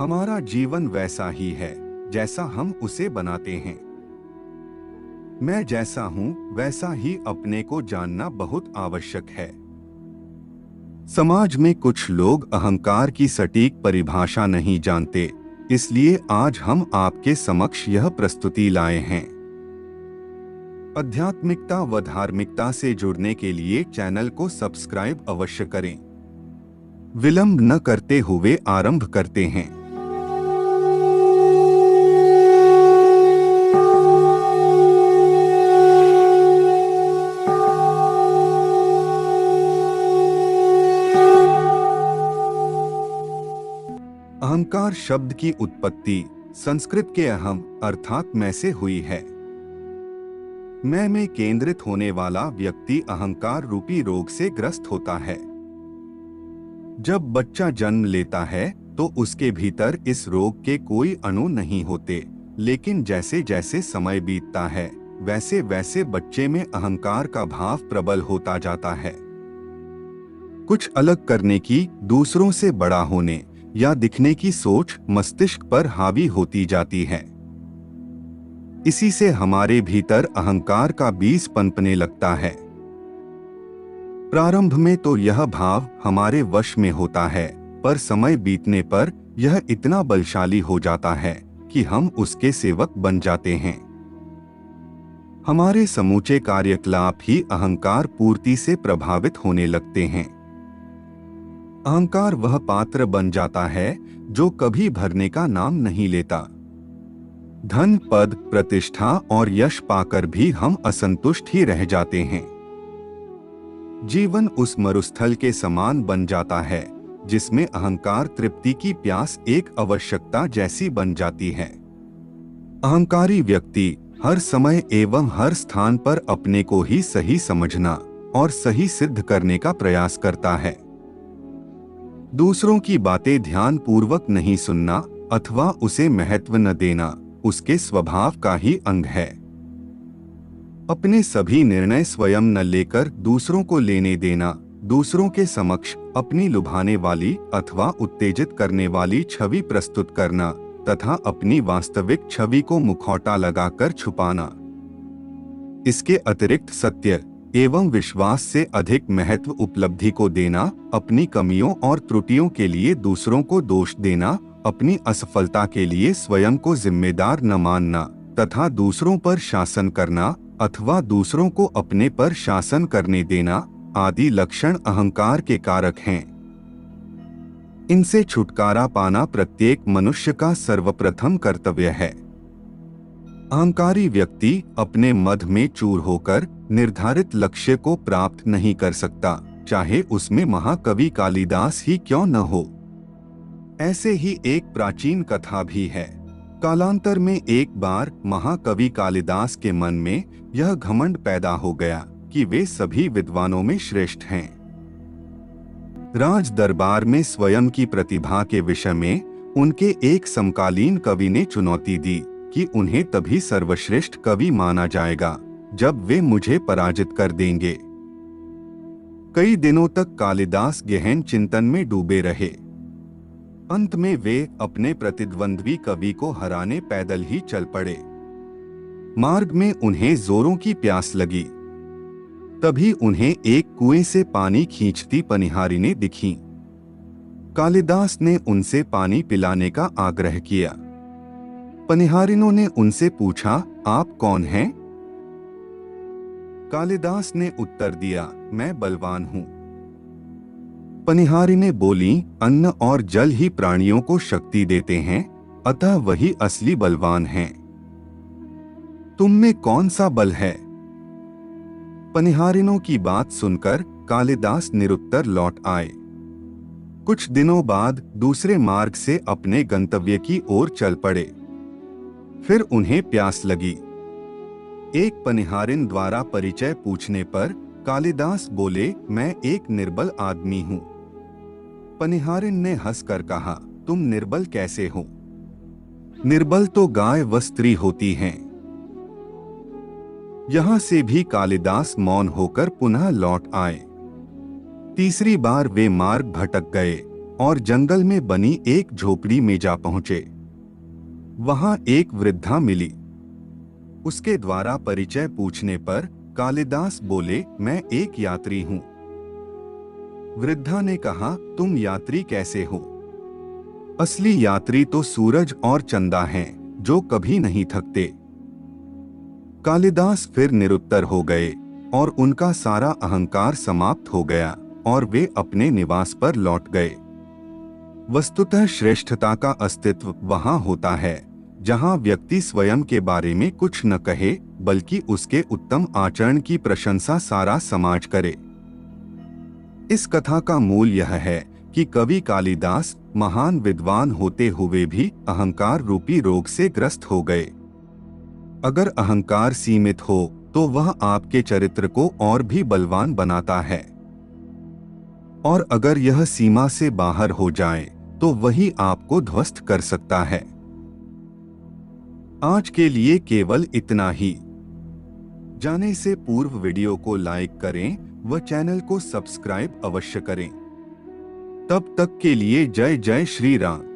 हमारा जीवन वैसा ही है जैसा हम उसे बनाते हैं। मैं जैसा हूं वैसा ही अपने को जानना बहुत आवश्यक है। समाज में कुछ लोग अहंकार की सटीक परिभाषा नहीं जानते, इसलिए आज हम आपके समक्ष यह प्रस्तुति लाए हैं। आध्यात्मिकता व धार्मिकता से जुड़ने के लिए चैनल को सब्सक्राइब अवश्य करें। विलंब न करते हुए आरंभ करते हैं। अहंकार शब्द की उत्पत्ति संस्कृत के अहम अर्थात मैं से हुई है। मैं में केंद्रित होने वाला व्यक्ति अहंकार रूपी रोग से ग्रस्त होता है। जब बच्चा जन्म लेता है तो उसके भीतर इस रोग के कोई अणु नहीं होते, लेकिन जैसे जैसे समय बीतता है वैसे वैसे बच्चे में अहंकार का भाव प्रबल होता जाता है। कुछ अलग करने की, दूसरों से बड़ा होने या दिखने की सोच मस्तिष्क पर हावी होती जाती है। इसी से हमारे भीतर अहंकार का बीज पनपने लगता है। प्रारंभ में तो यह भाव हमारे वश में होता है, पर समय बीतने पर यह इतना बलशाली हो जाता है कि हम उसके सेवक बन जाते हैं। हमारे समूचे कार्यकलाप ही अहंकार पूर्ति से प्रभावित होने लगते हैं। अहंकार वह पात्र बन जाता है जो कभी भरने का नाम नहीं लेता। धन, पद, प्रतिष्ठा और यश पाकर भी हम असंतुष्ट ही रह जाते हैं। जीवन उस मरुस्थल के समान बन जाता है जिसमें अहंकार तृप्ति की प्यास एक आवश्यकता जैसी बन जाती है। अहंकारी व्यक्ति हर समय एवं हर स्थान पर अपने को ही सही समझना और सही सिद्ध करने का प्रयास करता है। दूसरों की बातें ध्यान पूर्वक नहीं सुनना अथवा उसे महत्व न देना उसके स्वभाव का ही अंग है। अपने सभी निर्णय स्वयं न लेकर दूसरों को लेने देना, दूसरों के समक्ष अपनी लुभाने वाली अथवा उत्तेजित करने वाली छवि प्रस्तुत करना तथा अपनी वास्तविक छवि को मुखौटा लगाकर छुपाना। इसके अतिरिक्त सत्य एवं विश्वास से अधिक महत्व उपलब्धि को देना, अपनी कमियों और त्रुटियों के लिए दूसरों को दोष देना, अपनी असफलता के लिए स्वयं को जिम्मेदार न मानना तथा दूसरों पर शासन करना अथवा दूसरों को अपने पर शासन करने देना आदि लक्षण अहंकार के कारक हैं। इनसे छुटकारा पाना प्रत्येक मनुष्य का सर्वप्रथम कर्तव्य है। अहंकारी व्यक्ति अपने मद में चूर होकर निर्धारित लक्ष्य को प्राप्त नहीं कर सकता, चाहे उसमें महाकवि कालिदास ही क्यों न हो। ऐसे ही एक प्राचीन कथा भी है। कालांतर में एक बार महाकवि कालिदास के मन में यह घमंड पैदा हो गया कि वे सभी विद्वानों में श्रेष्ठ हैं। राज दरबार में स्वयं की प्रतिभा के विषय में उनके एक समकालीन कवि ने चुनौती दी कि उन्हें तभी सर्वश्रेष्ठ कवि माना जाएगा जब वे मुझे पराजित कर देंगे। कई दिनों तक कालिदास गहन चिंतन में डूबे रहे। अंत में वे अपने प्रतिद्वंद्वी कवि को हराने पैदल ही चल पड़े। मार्ग में उन्हें जोरों की प्यास लगी। तभी उन्हें एक कुएं से पानी खींचती पनिहारिनें दिखीं। कालिदास ने उनसे पानी पिलाने का आग्रह किया। पनिहारिनों ने उनसे पूछा, आप कौन हैं? कालिदास ने उत्तर दिया, मैं बलवान हूं। पनिहारिनें बोली, अन्न और जल ही प्राणियों को शक्ति देते हैं, अतः वही असली बलवान हैं। तुम में कौन सा बल है? पनिहारिनों की बात सुनकर कालिदास निरुत्तर लौट आए। कुछ दिनों बाद दूसरे मार्ग से अपने गंतव्य की ओर चल पड़े। फिर उन्हें प्यास लगी। एक पनिहारिन द्वारा परिचय पूछने पर कालिदास बोले, मैं एक निर्बल आदमी हूं। पनिहारिन ने हंसकर कहा, तुम निर्बल कैसे हो? निर्बल तो गाय व स्त्री होती हैं। यहां से भी कालिदास मौन होकर पुनः लौट आए। तीसरी बार वे मार्ग भटक गए और जंगल में बनी एक झोपड़ी में जा पहुंचे। वहां एक वृद्धा मिली। उसके द्वारा परिचय पूछने पर कालिदास बोले, मैं एक यात्री हूं। वृद्धा ने कहा, तुम यात्री कैसे हो? असली यात्री तो सूरज और चंदा हैं, जो कभी नहीं थकते। कालिदास फिर निरुत्तर हो गए और उनका सारा अहंकार समाप्त हो गया और वे अपने निवास पर लौट गए। वस्तुतः श्रेष्ठता का अस्तित्व वहां होता है जहां व्यक्ति स्वयं के बारे में कुछ न कहे, बल्कि उसके उत्तम आचरण की प्रशंसा सारा समाज करे। इस कथा का मूल यह है कि कवि कालिदास महान विद्वान होते हुए भी अहंकार रूपी रोग से ग्रस्त हो गए। अगर अहंकार सीमित हो तो वह आपके चरित्र को और भी बलवान बनाता है, और अगर यह सीमा से बाहर हो जाए तो वही आपको ध्वस्त कर सकता है। आज के लिए केवल इतना ही। जाने से पूर्व वीडियो को लाइक करें व चैनल को सब्सक्राइब अवश्य करें। तब तक के लिए जय जय श्री राम।